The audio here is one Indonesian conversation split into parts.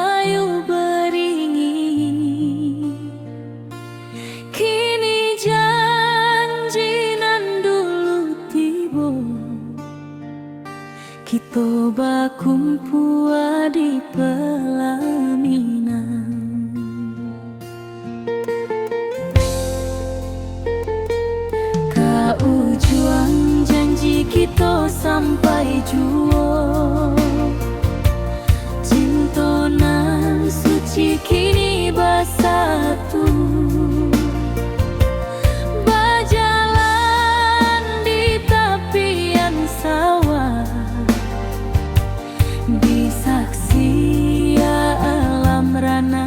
rahayu beringin. Kini janji nan dulu tiba, kita bakumpul di pelaminan. Ujung janji kita sampai jua, cinta nan suci kini bersatu. Berjalan di tepian sawah, di saksi alam rana.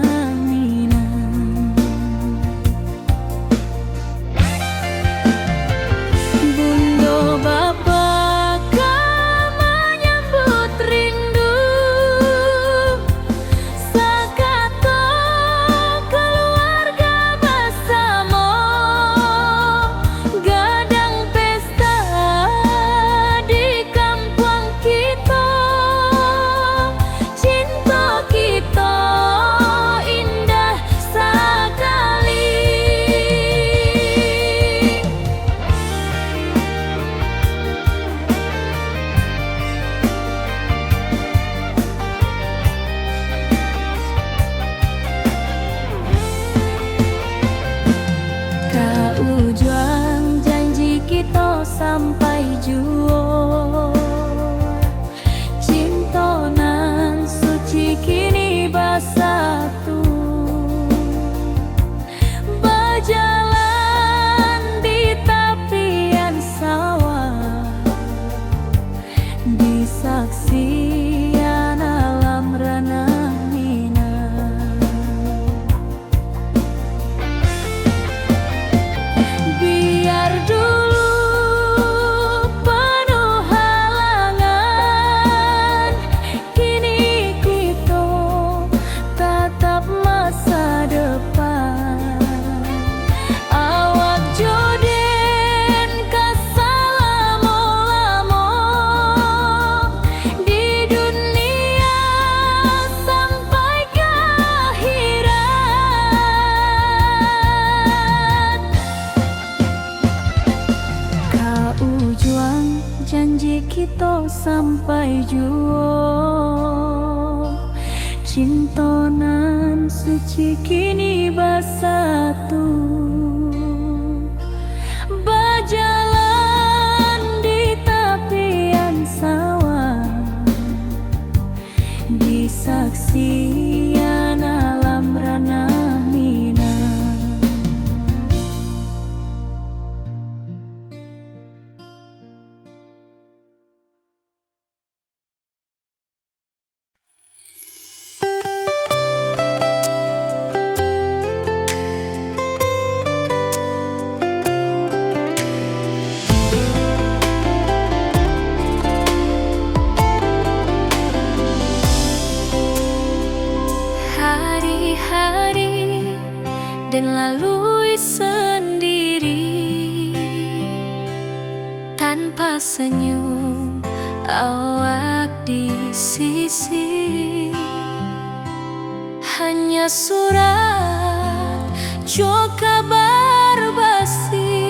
Ujung janji kita sampai jua, cinta nan suci kini bersatu. Berjalan di tepian sawah, di saksian alam rana. Janji kita sampai jua, cinta nan suci kini bersatu. Berjalan di tepian sawah, di saksian alam rana. Hari-hari dan lalui sendiri, tanpa senyum awak di sisi. Hanya surat jo kabar basi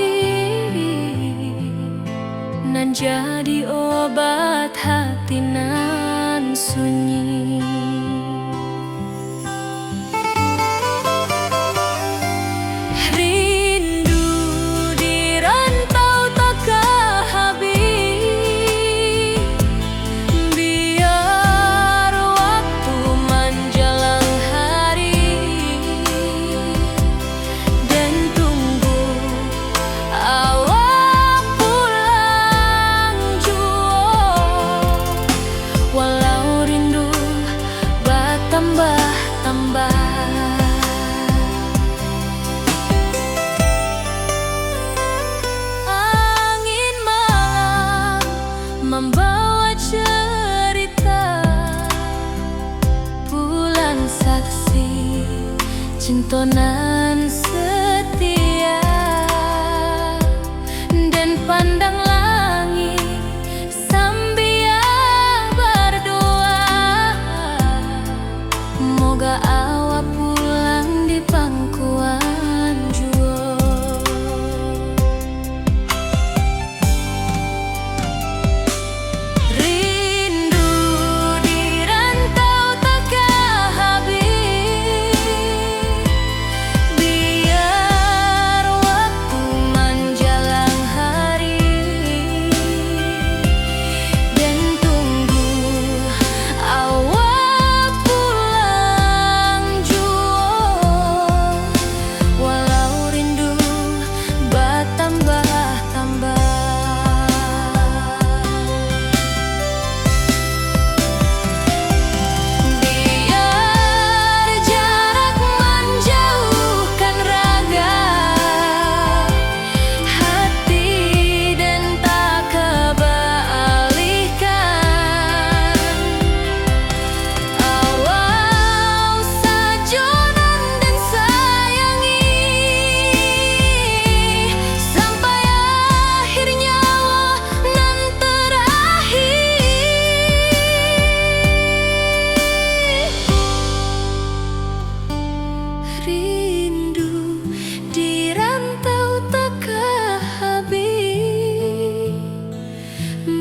nan jadi obat hati nan sunyi. Membawa cerita bulan saksi cinta nan setia, dan pandang langit sambil berdoa Moga awak pulang di pangkuan jua. Rindu di rantau takkan habis, biar waktu menjelang hari, dan tunggu awak pulang jua. Walau rindu bertambah-tambah, biar jarak menjauhkan raga, hati dan tak kebalihkan. Awal sajonan dan sayangi, sampai akhir nyawa nan terakhir. Rindu di rantau takkan habis,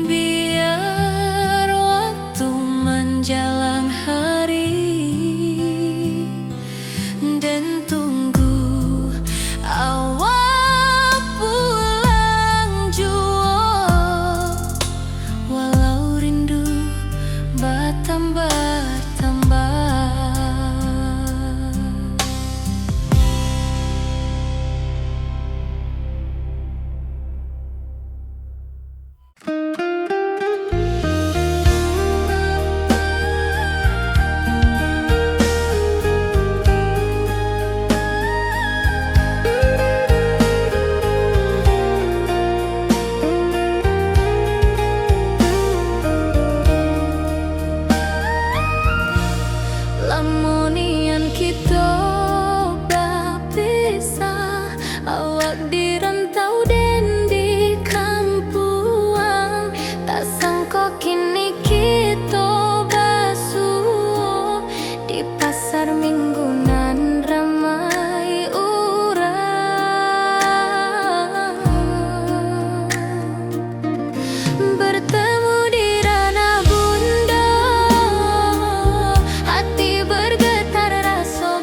biar waktu menjelang hari, dan tunggu awak pulang jua. Walau rindu bertambah-tambah. Lamonian kita berpisah, awak di rantau dan di kampuan. Tak sangka kini kita basuh di pasar minggu nan ramai urang. Bertemu di ranah bunda, hati bergetar rasa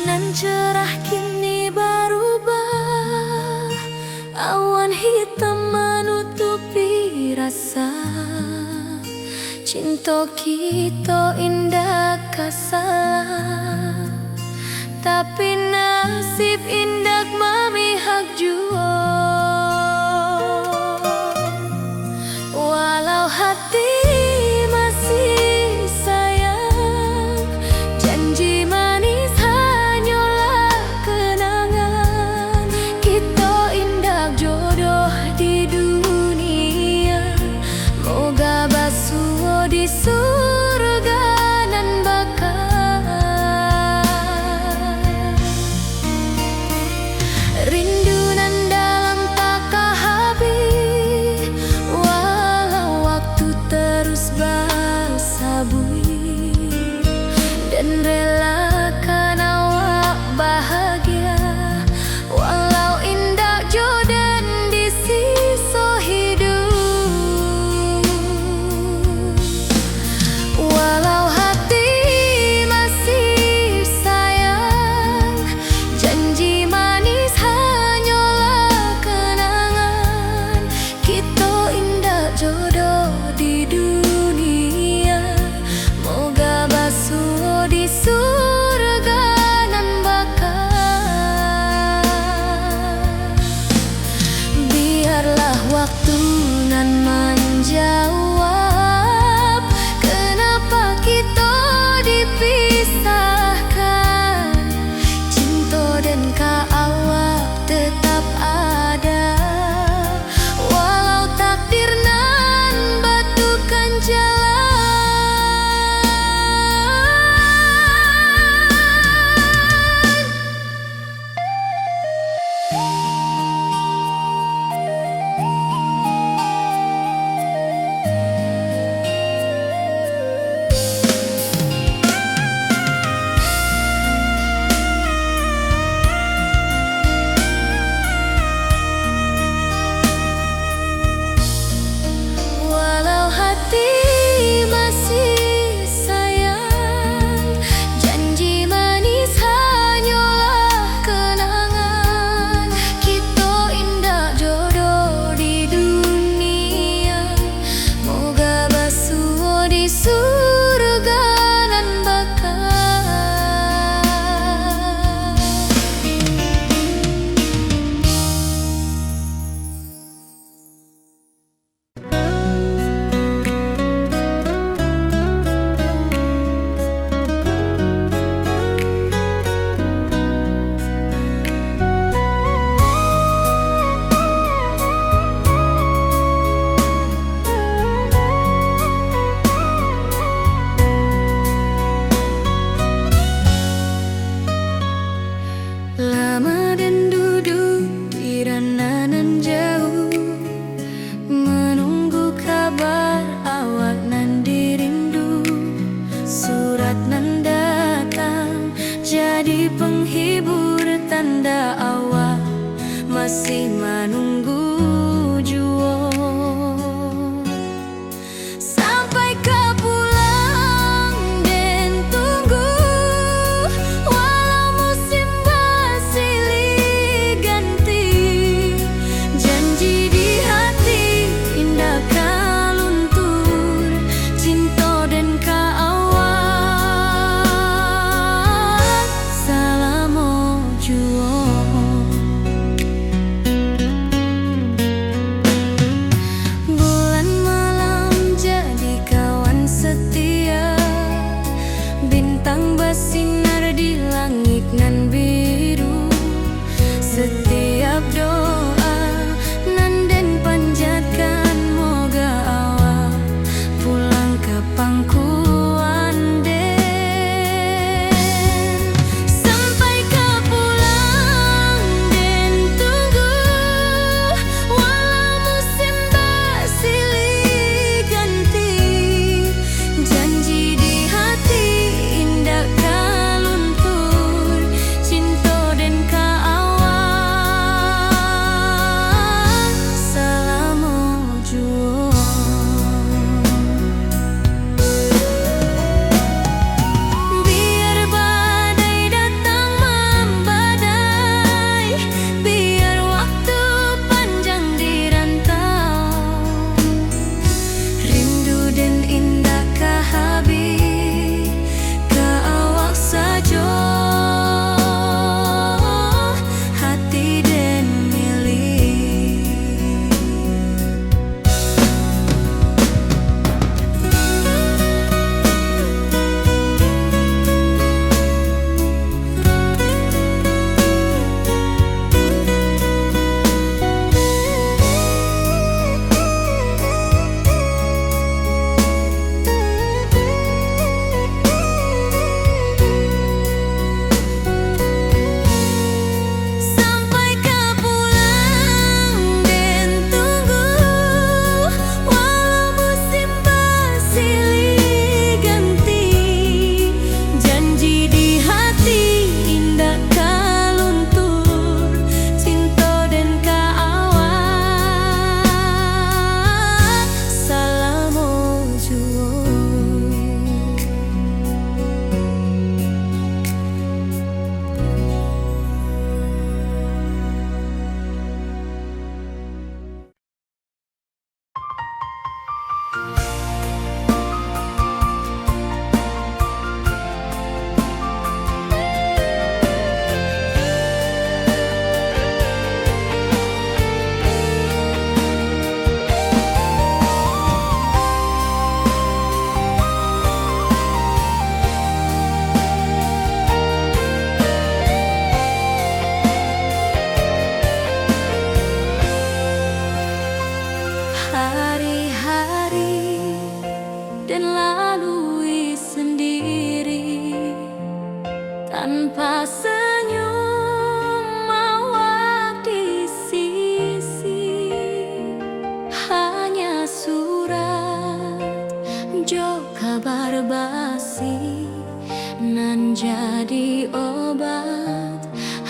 nan cerah kini berubah, awan hitam menutupi rasa. Cinta kita indah kasalah, tapi nasib indah memihak jua. Walau hati masih sayang, janji manis hanyalah kenangan. Kita indah jodoh di dunia, moga basuh di surga nan bakal. Rindu nan dalam tak habis, walau waktu terus bersabui, dan relakan awak bahagia, walau indah jodoh di sisa hidup. Walau hati masih sayang, janji manis hanyalah kenangan. Kita indah jodoh di dunia, moga basuh di surga nan bakal. Biarlah waktu nan menjawab, kenapa kita dipisahkan. Cinta dan awak tetap ada, walau takdir nan batukan jalan. Walau hati masih sayang, janji manis hanyalah kenangan. Kita indah jodoh di dunia, moga basuh di surga nan bakal. Lama dan duduk di ranah nan jauh, menunggu kabar awak nan dirindu. Surat nan datang jadi penghibur, tanda awak masih menunggu jua. Sampai kau pulang dan tunggu, walau musim bersilih ganti. Janji di hati indah kau luntur, cinta dan awak salamo jua. Bulan malam jadi kawan setia, bintang bersinar di langit nan biru. Setiap doa nan den panjatkan, moga awak pulang ke pangkuan den. Sampai kau pulang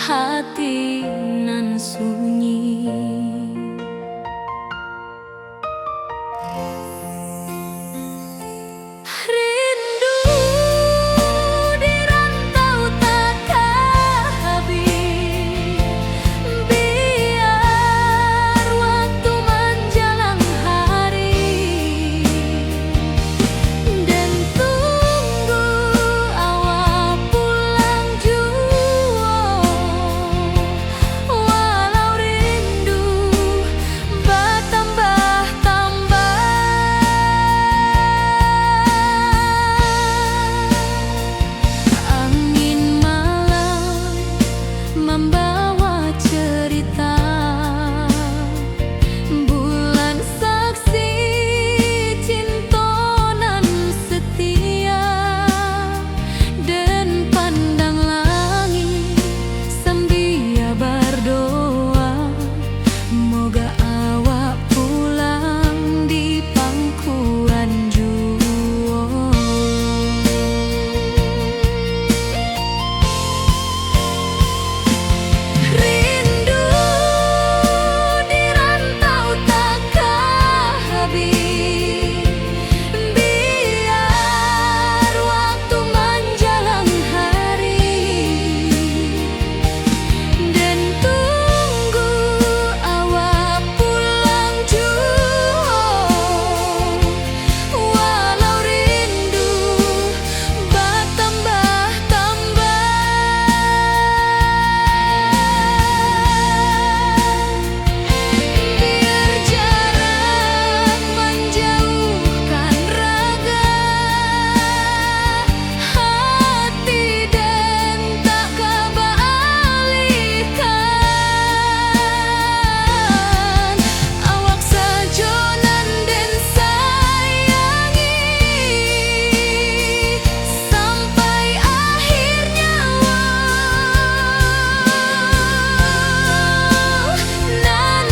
hati nan sunyi. Rindu di rantau takkan habis, biar waktu menjelang hari, dan tunggu awal pulang jua. Walau rindu bertambah-tambah, angin malam membawa cerita, bulan saksi cinta nan setia, dan pandang langit sambil berdoa, moga awak pulang di pangkuan jua. Rindu di rantau takkan habis, biar waktu menjelang hari, dan tunggu awak pulang jua. Walau rindu bertambah-tambah, biar jarak menjauhkan raga hati, dan tak kebalikan. Awak sajonan dan sayangi sampai akhir nyawa nan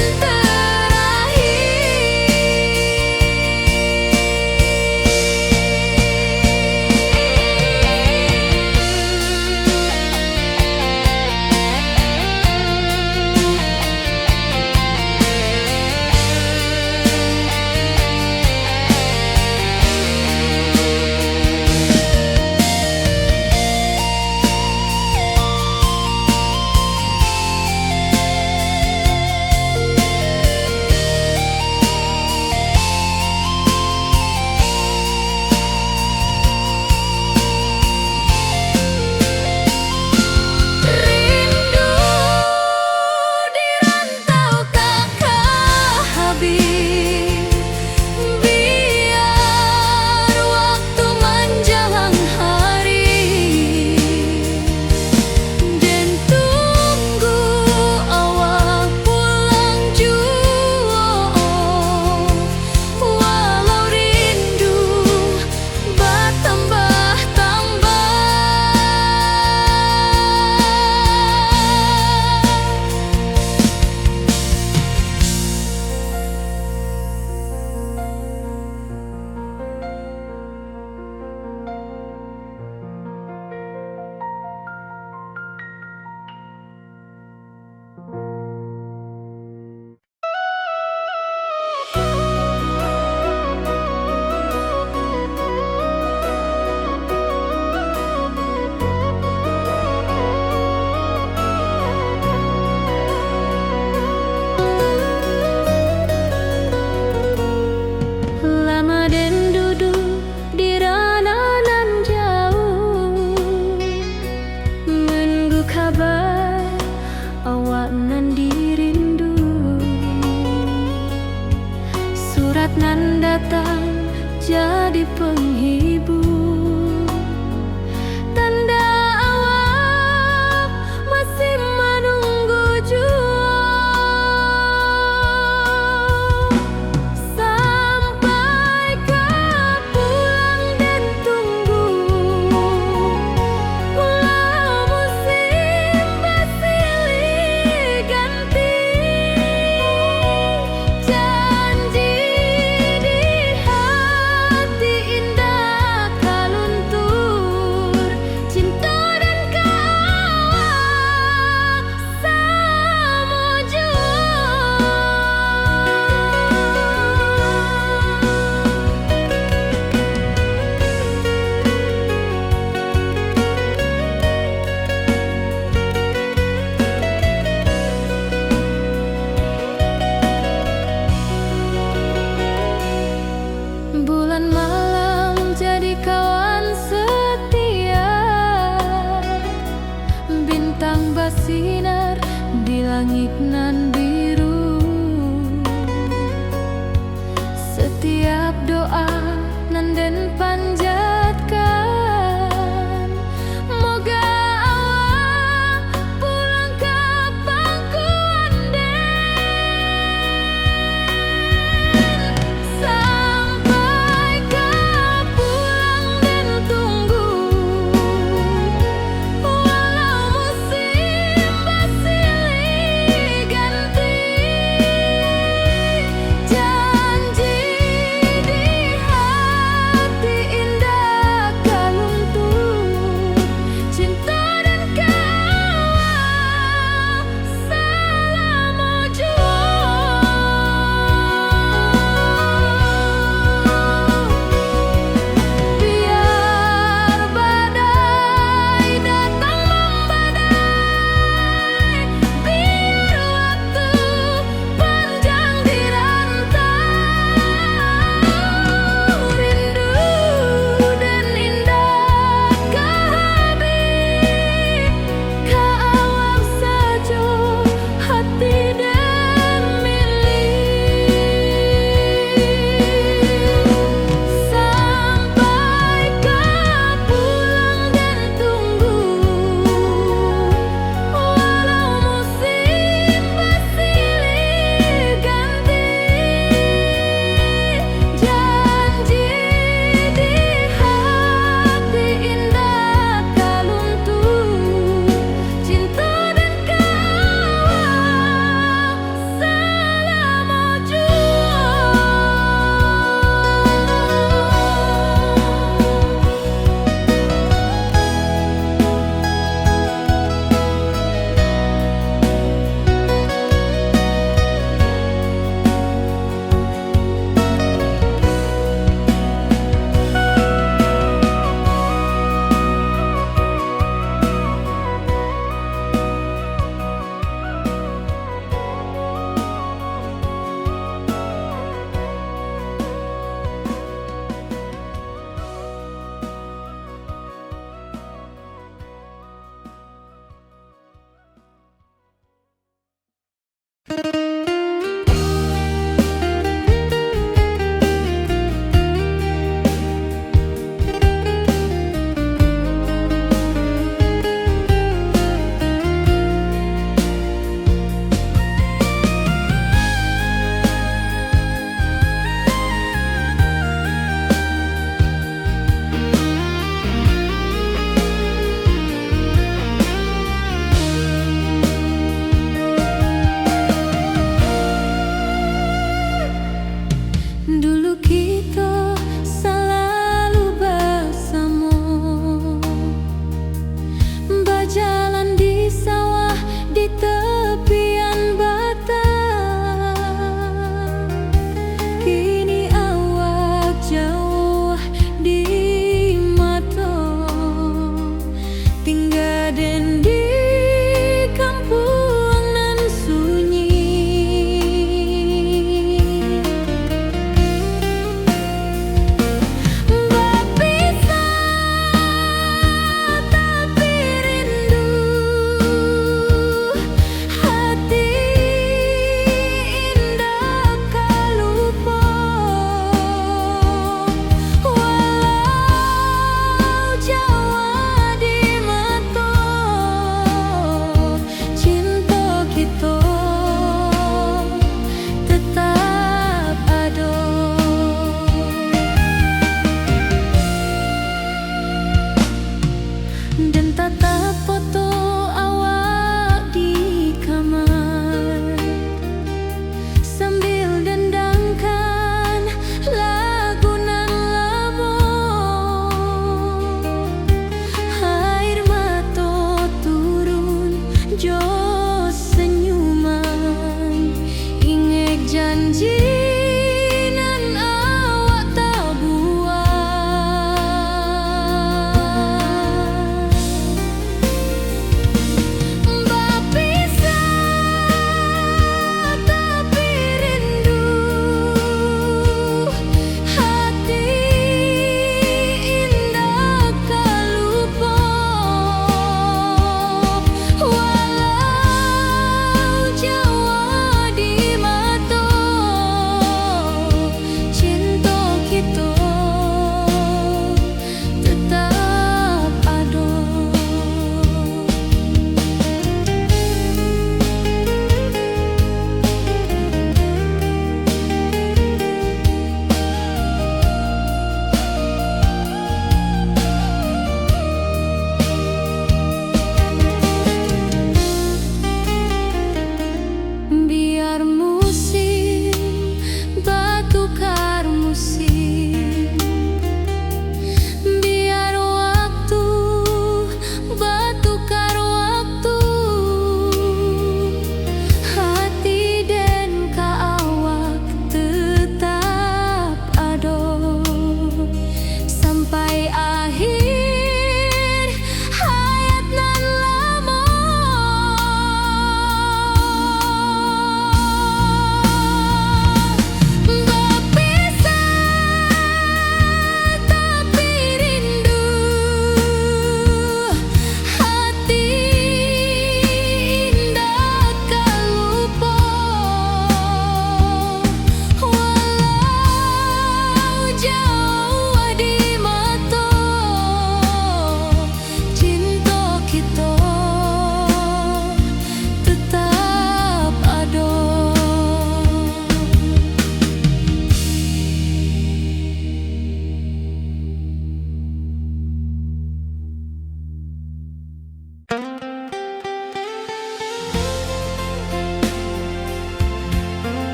rindu di rantau takkan habis, biar waktu menjelang hari, dan tunggu awak pulang jua. Walau rindu bertambah-tambah, lama dan duduk di ranah nan jauh, menunggu kabar awak nan dirindu. Surat nan datang jadi penghibur, tanda awak masih menunggu jua. Sampai kau pulang dan tunggu, mula musim bersilih ganti, janji di hati indah langit nan biru. Setiap doa nan den panjatkan, moga awak pulang ka pangkuan den. Sampai ka pulang den tunggu, walau musim bersilih ganti. Janji di hati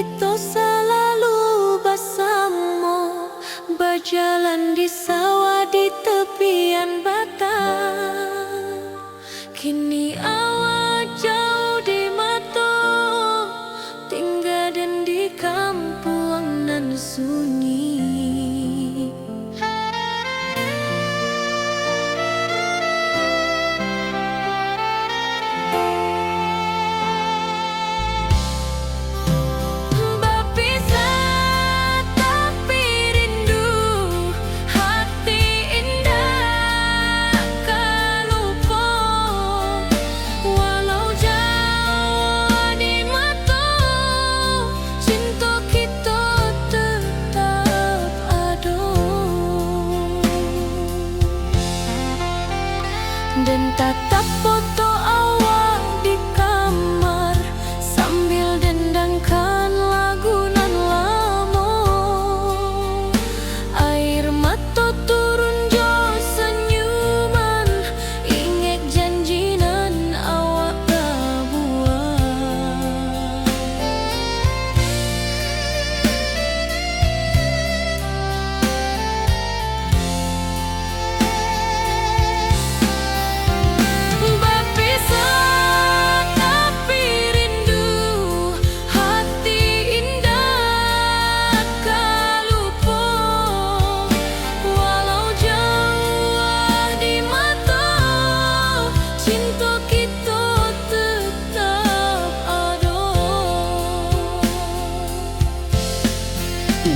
kita selalu bersama, berjalan di sawah di tepian batang. Kini awak jauh di mata, tinggal dan di kampung nan sunyi. Dan tatap foto awak di kamar sambil dendangkan lagu nan lama. Air mata turun jo senyuman, ingat janji nan awak buat.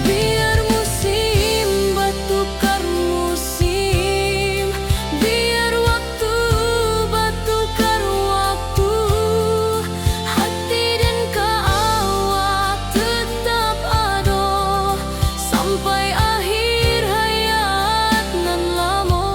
Biar musim bertukar musim, biar waktu bertukar waktu, hati dan ke awak tetap ada sampai akhir hayat nan lama.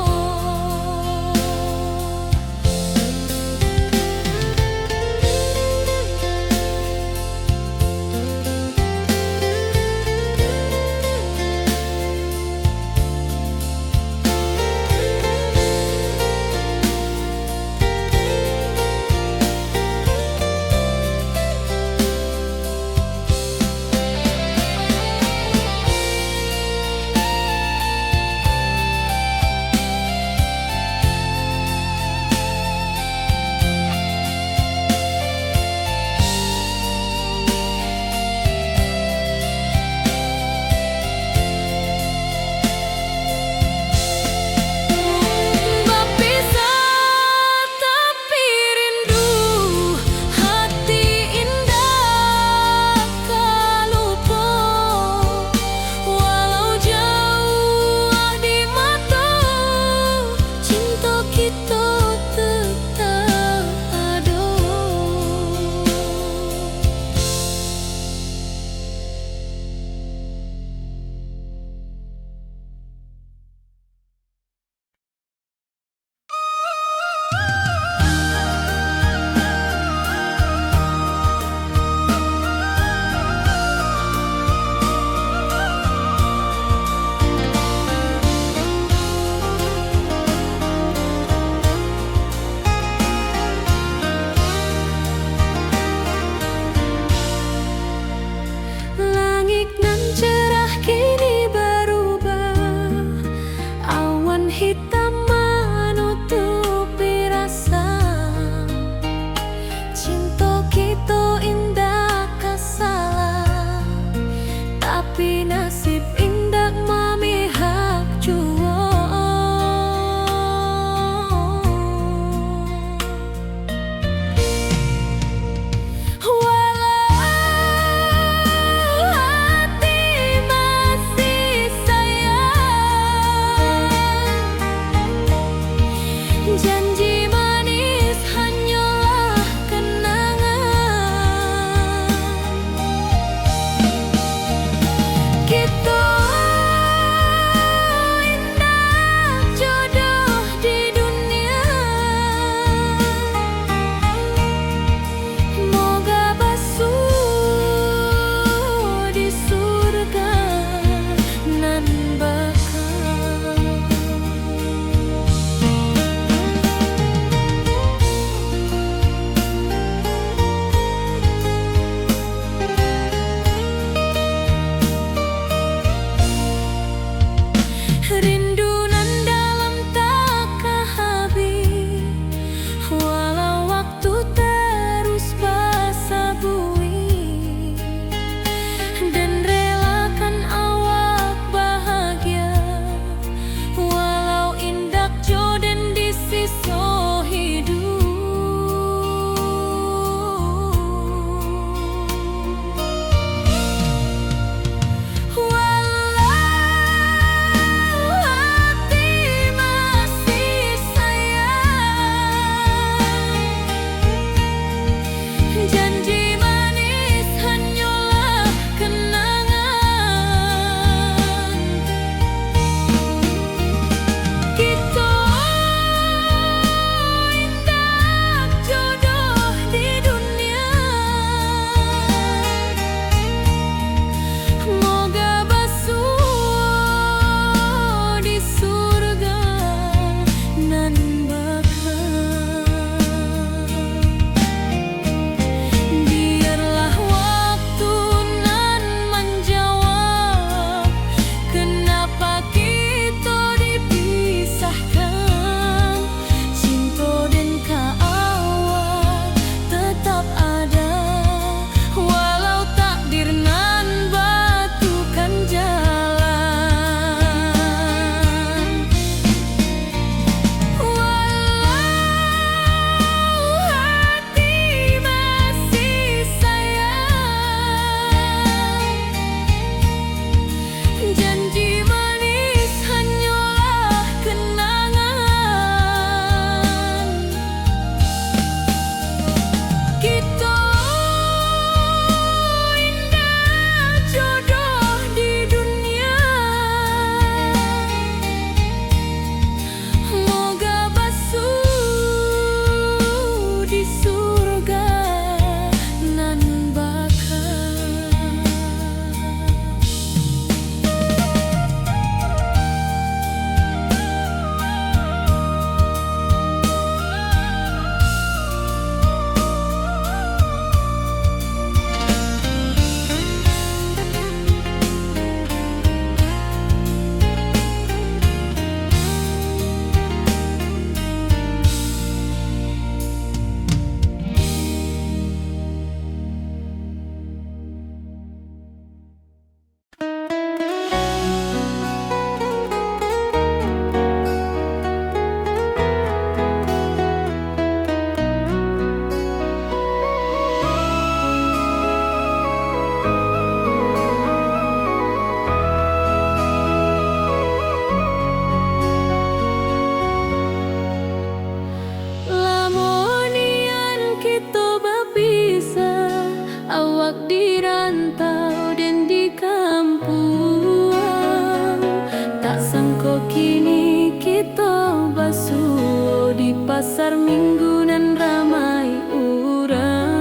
pasar minggu nan ramai urang.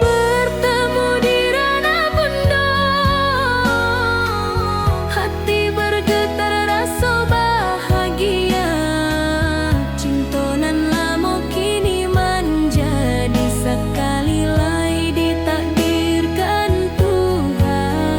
Bertemu di Rana Bundo, hati bergetar rasa bahagia. Cintonan lamo kini menjadi sekali lagi ditakdirkan Tuhan.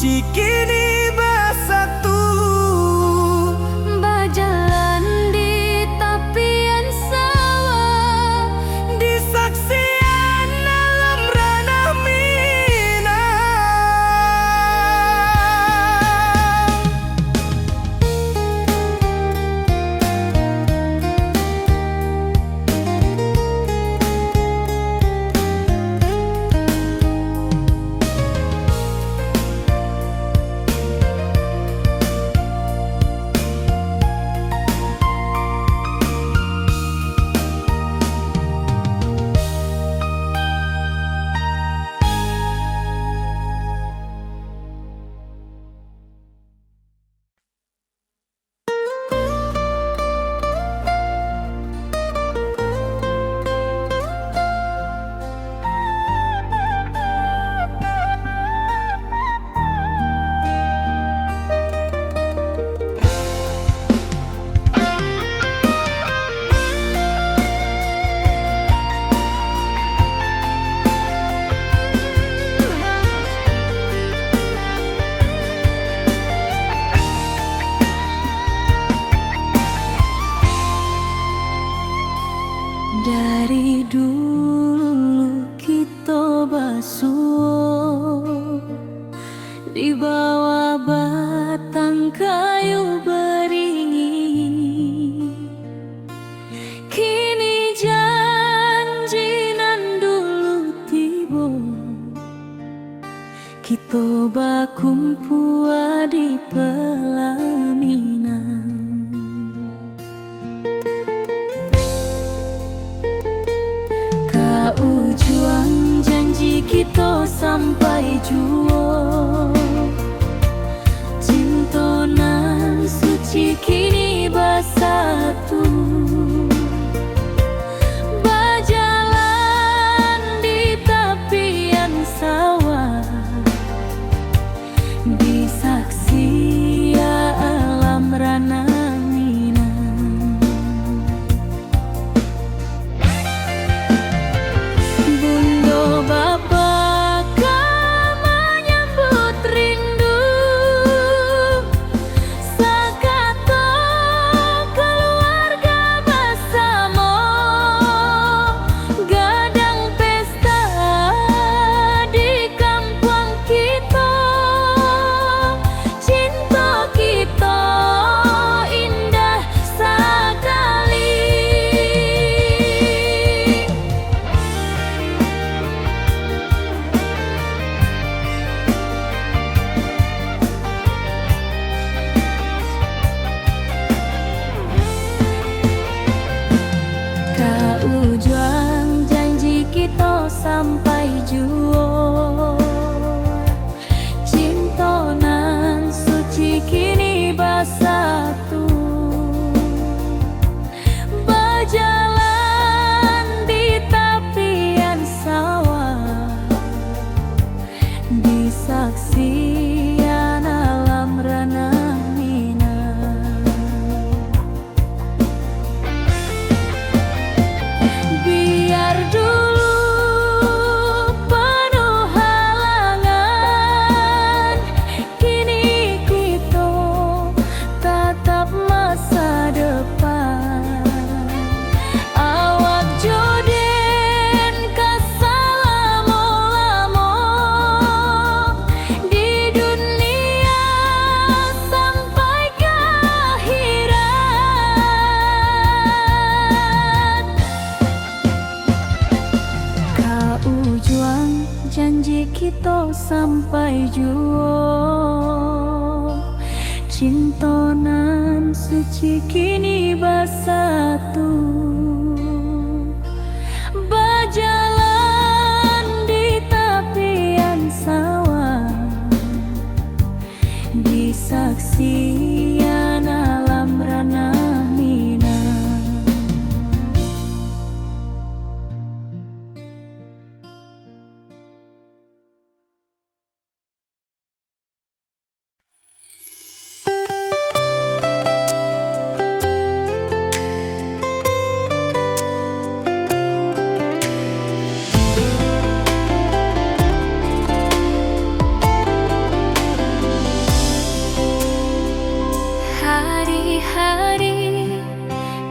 suci kini bersatu. Berjalan di tepian sawah, Di saksian alam ranah Minang. dari dulu kita basuh di bawah batang kayu beringin. Kini janji nan dulu tiba, kita bakumpul di pelaminan. Ujung janji kita sampai jua, cinta nan suci kini bersatu. Berjalan di tepian sawah, di saksi alam ranah Minang. Bunda Bapa kau menyambut rindu, sekata keluarga bersama, gadang pesta di kampung kita. Cinta kita indah sekali. Ujung janji kita sampai jua, cinta nan suci kini bersatu. Berjalan di tepian sawah, di saksian alam ranah Minang. Biar dulu penuh halangan, kini kita tatap masa depan. Awak joden kesalamo-lamo di dunia sampai ke akhirat. Ujung janji kita sampai jua, cinta nan suci kini bersatu. Berjalan di tepian sawah, di saksian alam ranah Minang.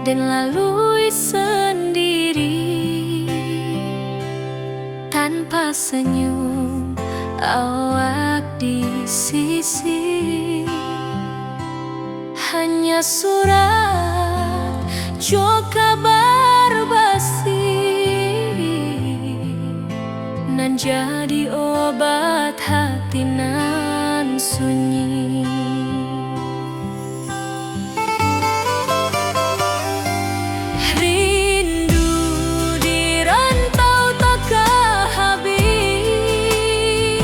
dan lalui sendiri tanpa senyum awak di sisi. Hanya surat jo kabar basi nan jadi obat hati nan sunyi. Rindu di rantau takkan habis,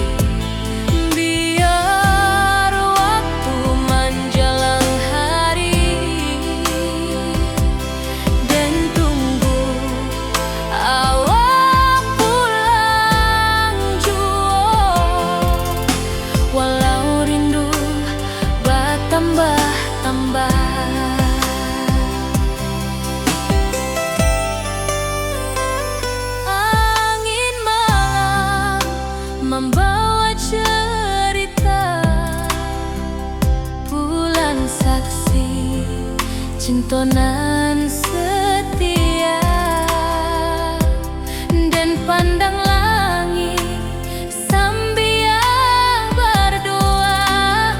biar waktu menjelang hari dan tunggu awak pulang jua. Walau rindu bertambah-tambah, angin malam membawa cerita, bulan saksi cintonan setia, dan pandang langit sambil berdoa,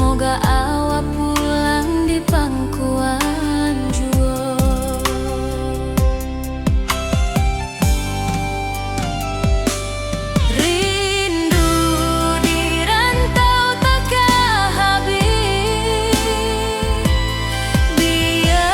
moga awak pulang di pangkuan jua. Rindu di rantau takkan habis, biar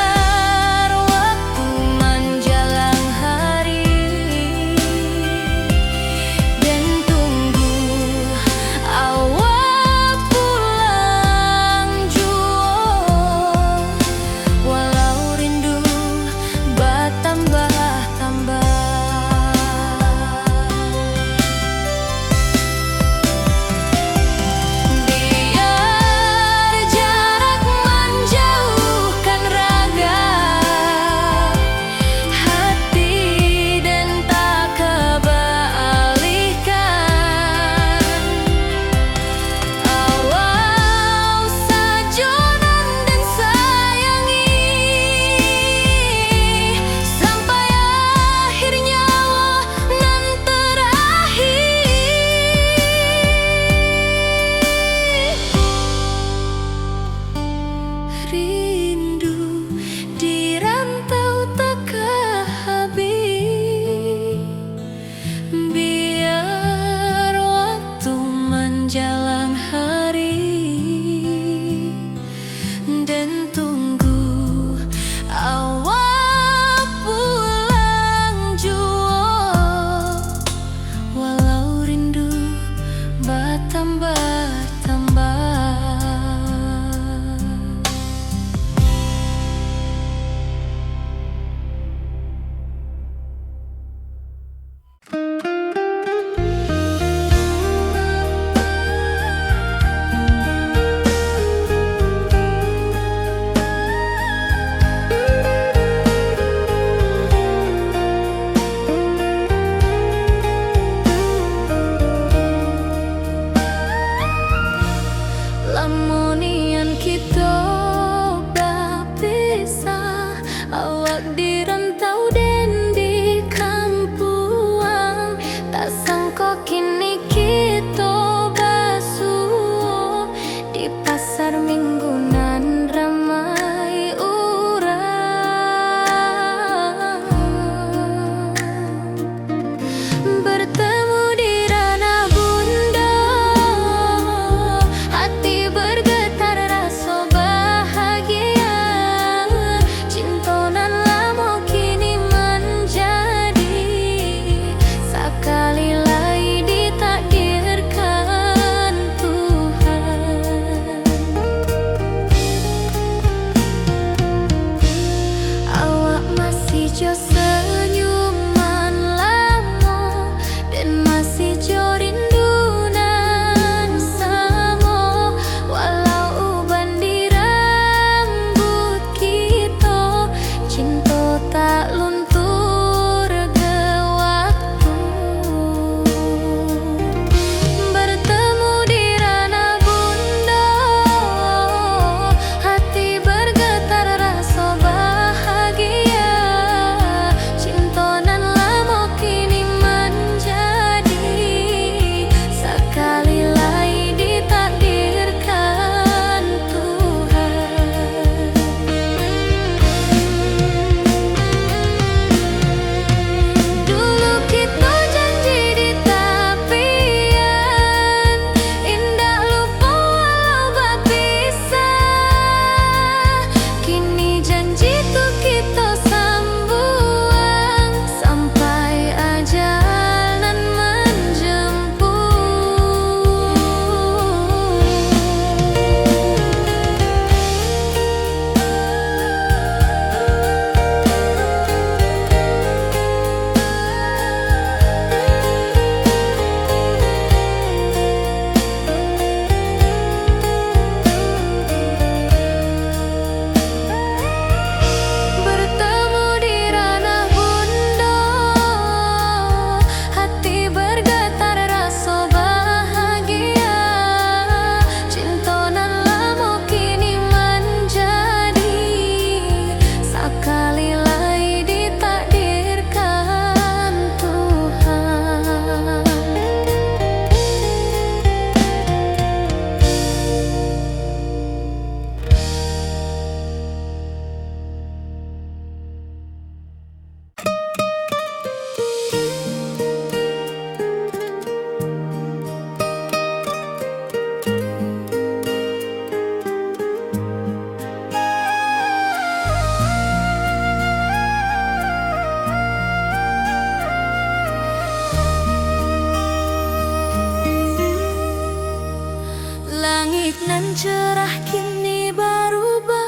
cerah kini berubah,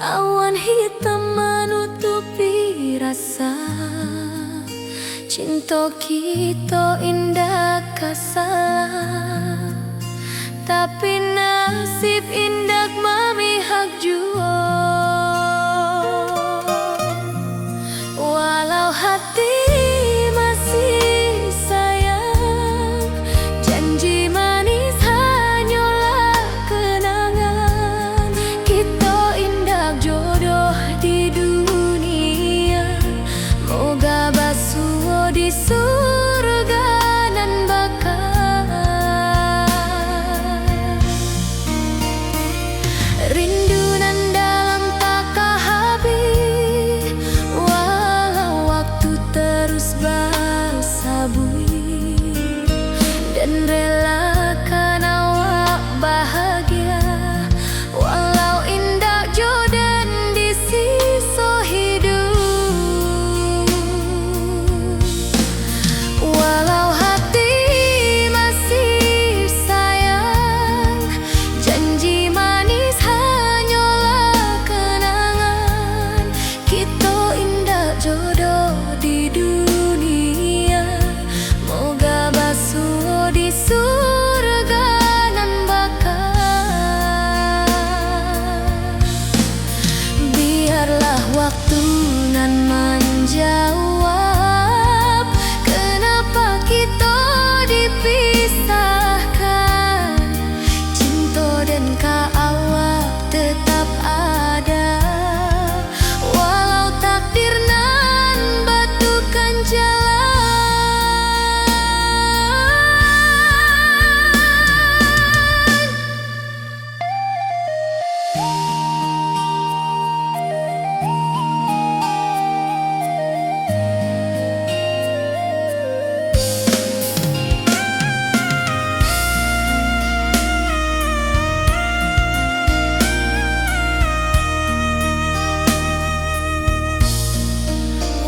awan hitam menutupi rasa. Cinta kita indah kasalah, tapi nasib indah memihak jua. Walau hati masih sayang, janji manis hanyalah kenangan. Kita indah jodoh di dunia, moga basuh di surga nan bakal. Rindu nan dalam tak habis, walau waktu terus bersabui, dan relakan awak bahagia, walau indah jodan di sisa hidup. Walau hati masih sayang, janji manis hanyalah kenangan. Kita indah jodoh di dunia, moga basuh di surga nan bakal. Biarlah waktu nan menjawab, kenapa kita dipisahkan. Cinta dan awak tetap ada, walau takdir nan batukan jalan.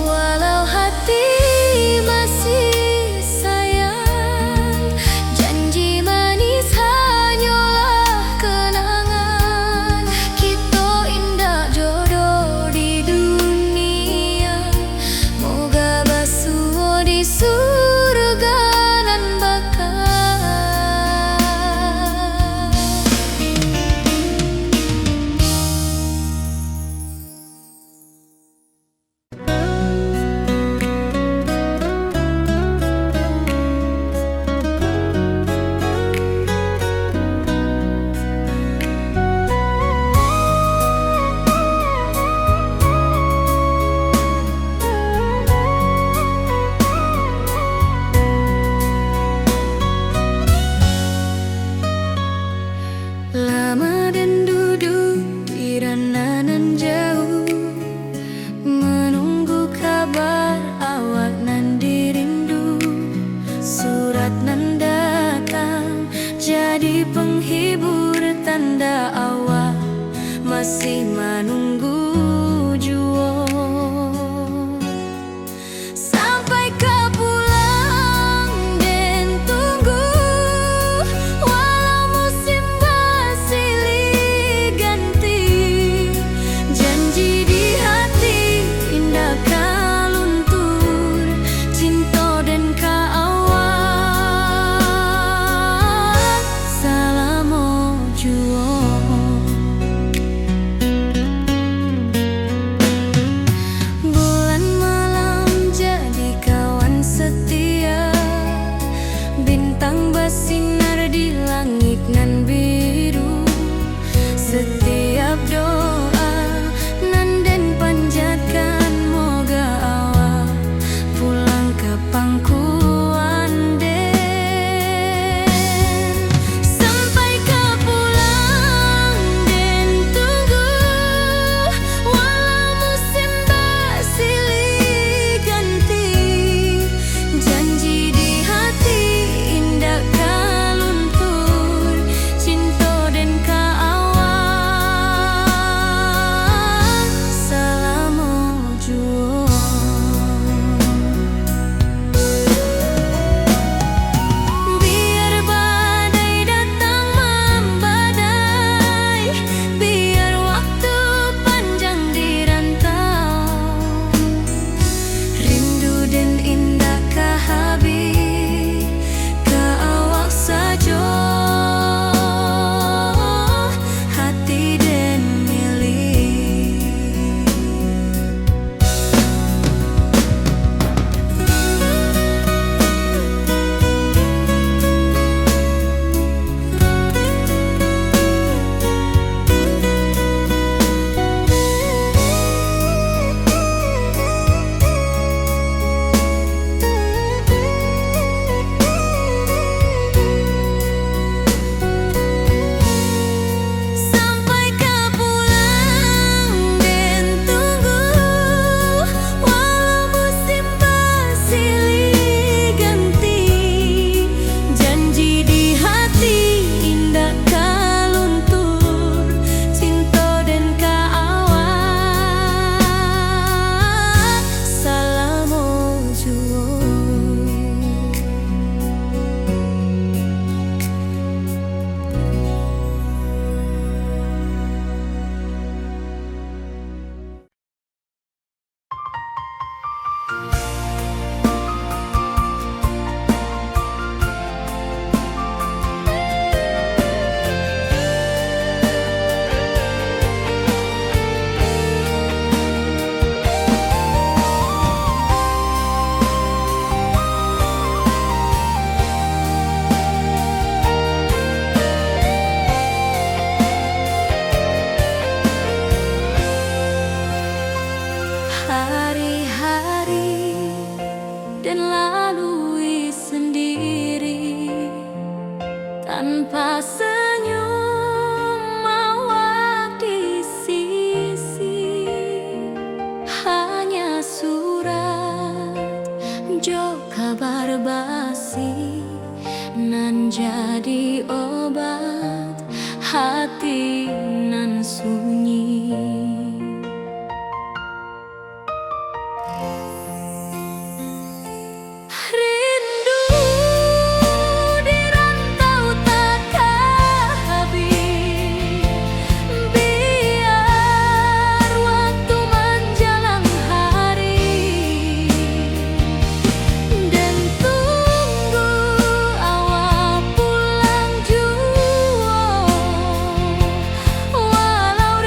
Walau hati masih sayang, janji manis hanyalah kenangan. Kita indah jodoh di dunia, moga basuh di surga nan bakal. Lama dan duduk di ranah nan jauh, menunggu kabar awak nan dirindu. Surat nan datang jadi penghibur, tanda awak masih menunggu jua. Sampai kau pulang dan tunggu, walau musim bersilih ganti. Janji di hati indah kau luntur, cinta dan awak selama jua. tanpa senyum awak di sisi, hanya surat jo kabar basi nan jadi obat hati nan sunyi. Rindu di rantau takkan habis, biar waktu menjelang hari, dan tunggu awak pulang jua, walau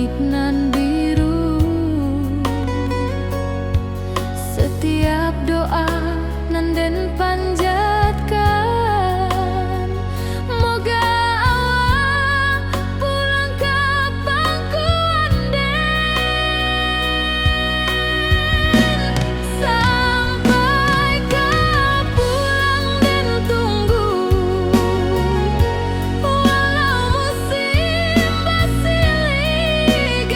langit nan biru. Setiap doa nan den panjatkan, moga awak pulang ka pangkuan den. Sampai ka pulang den tunggu, walau musim basilih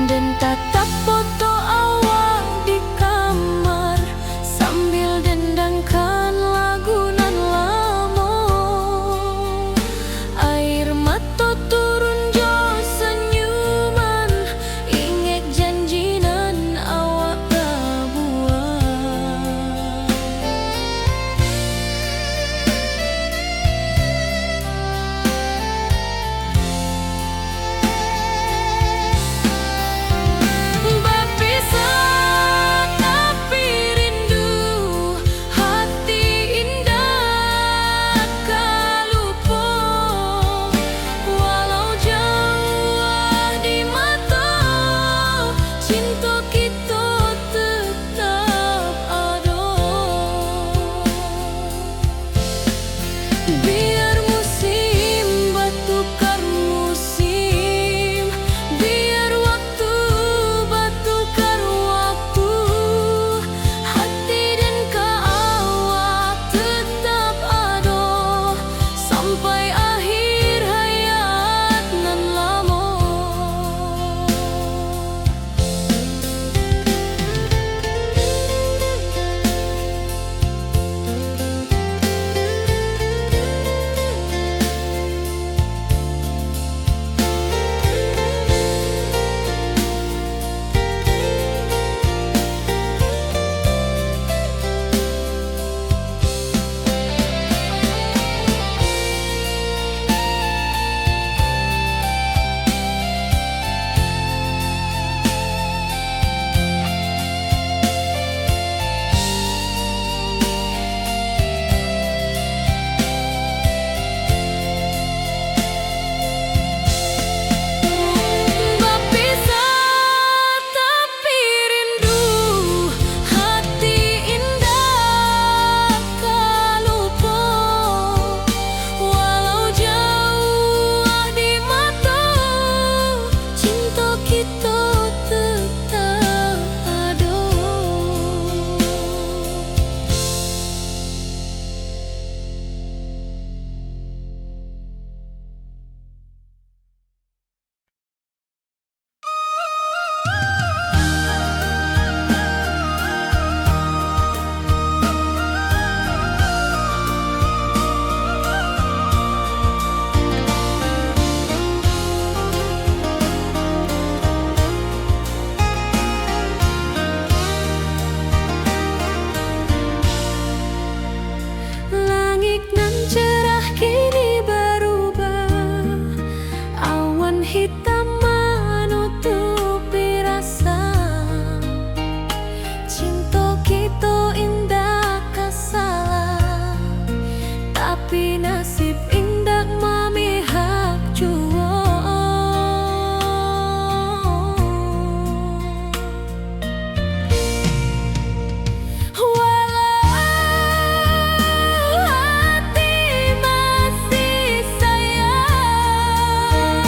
Dan tatap foto awak di kamar sambil dendangkan lagu nan lamo. Air mata turun jo senyuman, inget janji nan awak buat. Berpisah tapi rindu, hati indah kalupo. Walau jauh di mata, cinta kita tetap ada. Biar musim bertukar musim, biar waktu bertukar waktu, hati dan awak tetap ada sampai akhir hayat nan lamo. Berpisah tapi rindu, hati indah kalupo. Walau jauh di mata, cinta kita tetap ada. Langit nan cerah kini berubah, awan hitam menutupi rasa. Cinta kita indah kasalah, tapi nasib indah memihak jua. Walau hati masih sayang,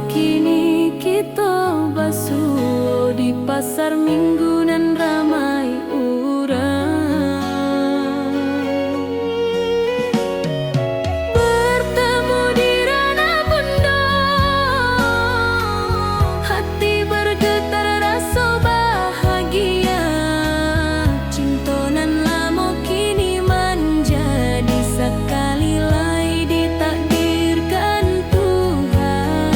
kini kita basuh di pasar minggu nan ramai urang. Bertemu di ranah bunda, hati bergetar rasa bahagia. Cinta nan lama kini menjadi sekali lagi ditakdirkan Tuhan.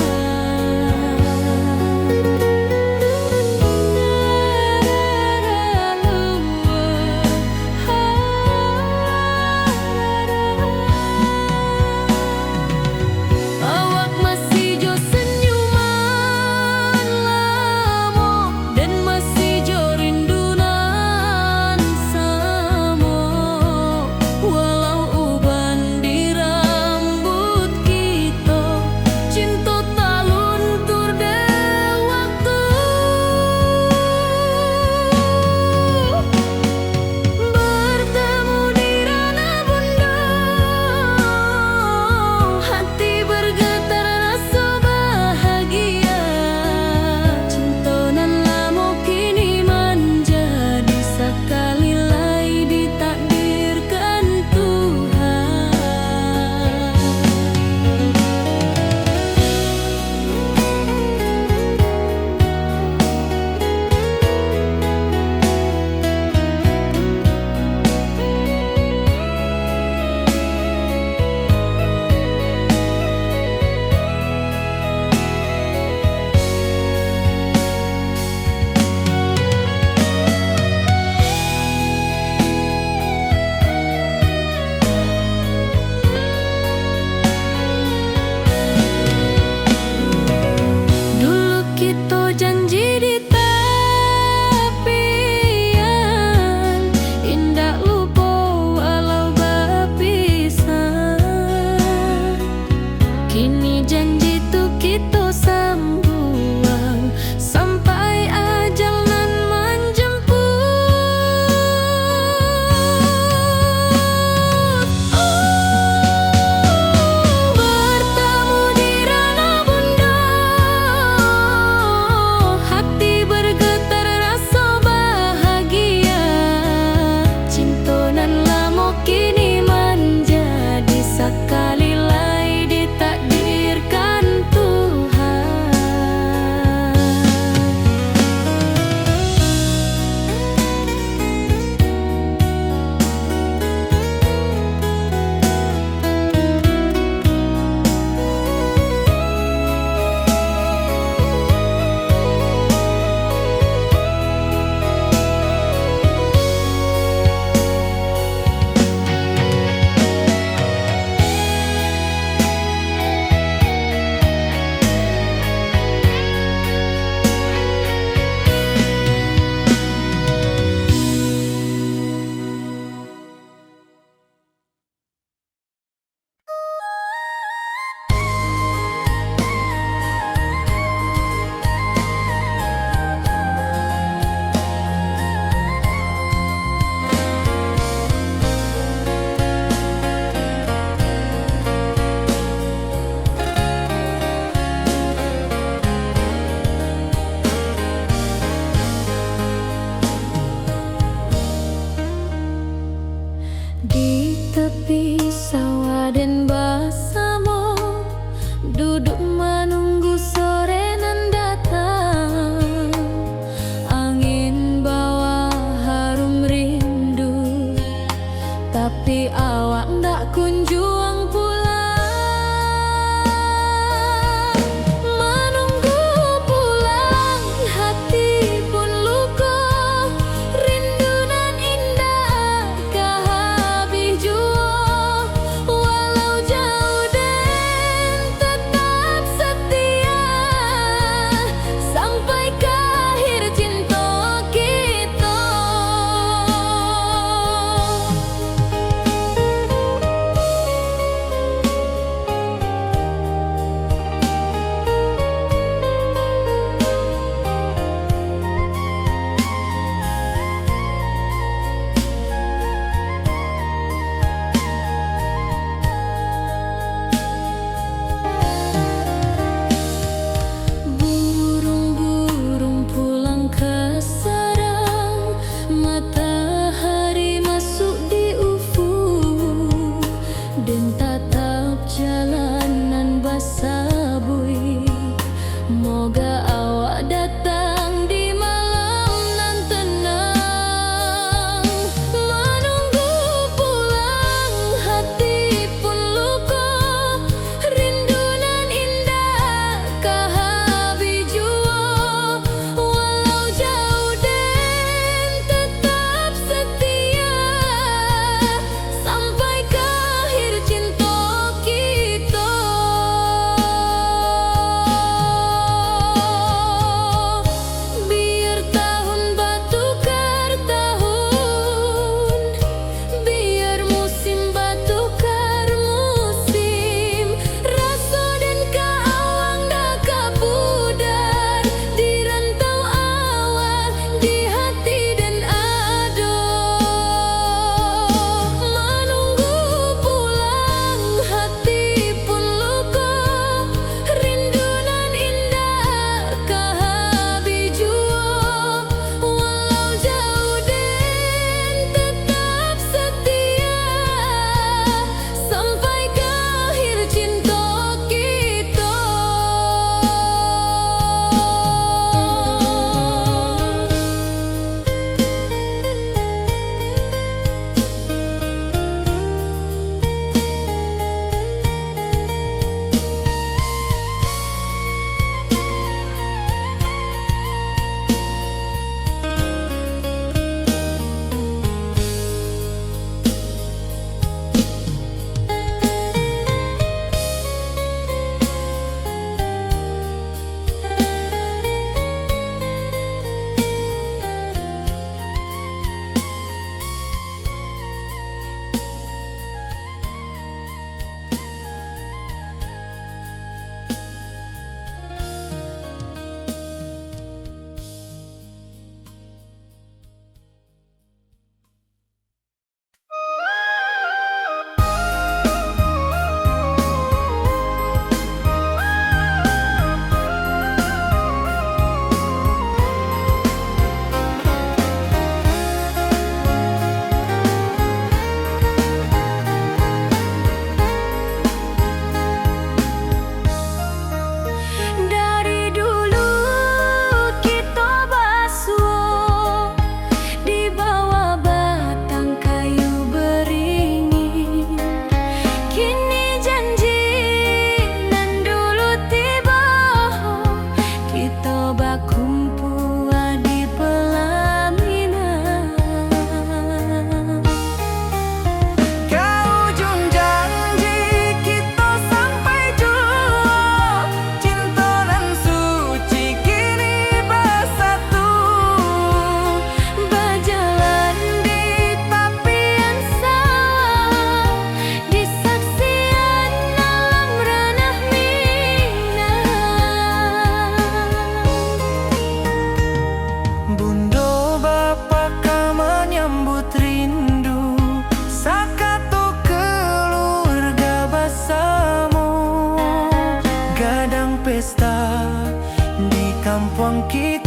Moga awak datang di malam nan tenang. Menunggu pulang hati pun luka, rindu nan indah kahabi jua. Walau jauh dan tetap setia, sampai ke akhir cinta kita. Biar tahun batukar tahun, biar musim batukar musim, rasa dan kaawang dah kapudar di rantau awak, di hati dan ado. Menunggu pulang hati pun luka, rindu nan indah kahabi jua. Walau jauh dan tetap setia, sampai ke akhir cinta kita. Dari dulu kita basuh di bawah batang kayu beringin. Kini janji nan dulu tiba, kita bakumpul di pelaminan. Ke ujung janji kita sampai jua, cinta nan suci kini bersatu. Berjalan di papian sawah, di saksian alam ranah Minang. Bundo bapa ka menyambut rindu, sakato keluarga bersama. Gadang pesta di kampung kita.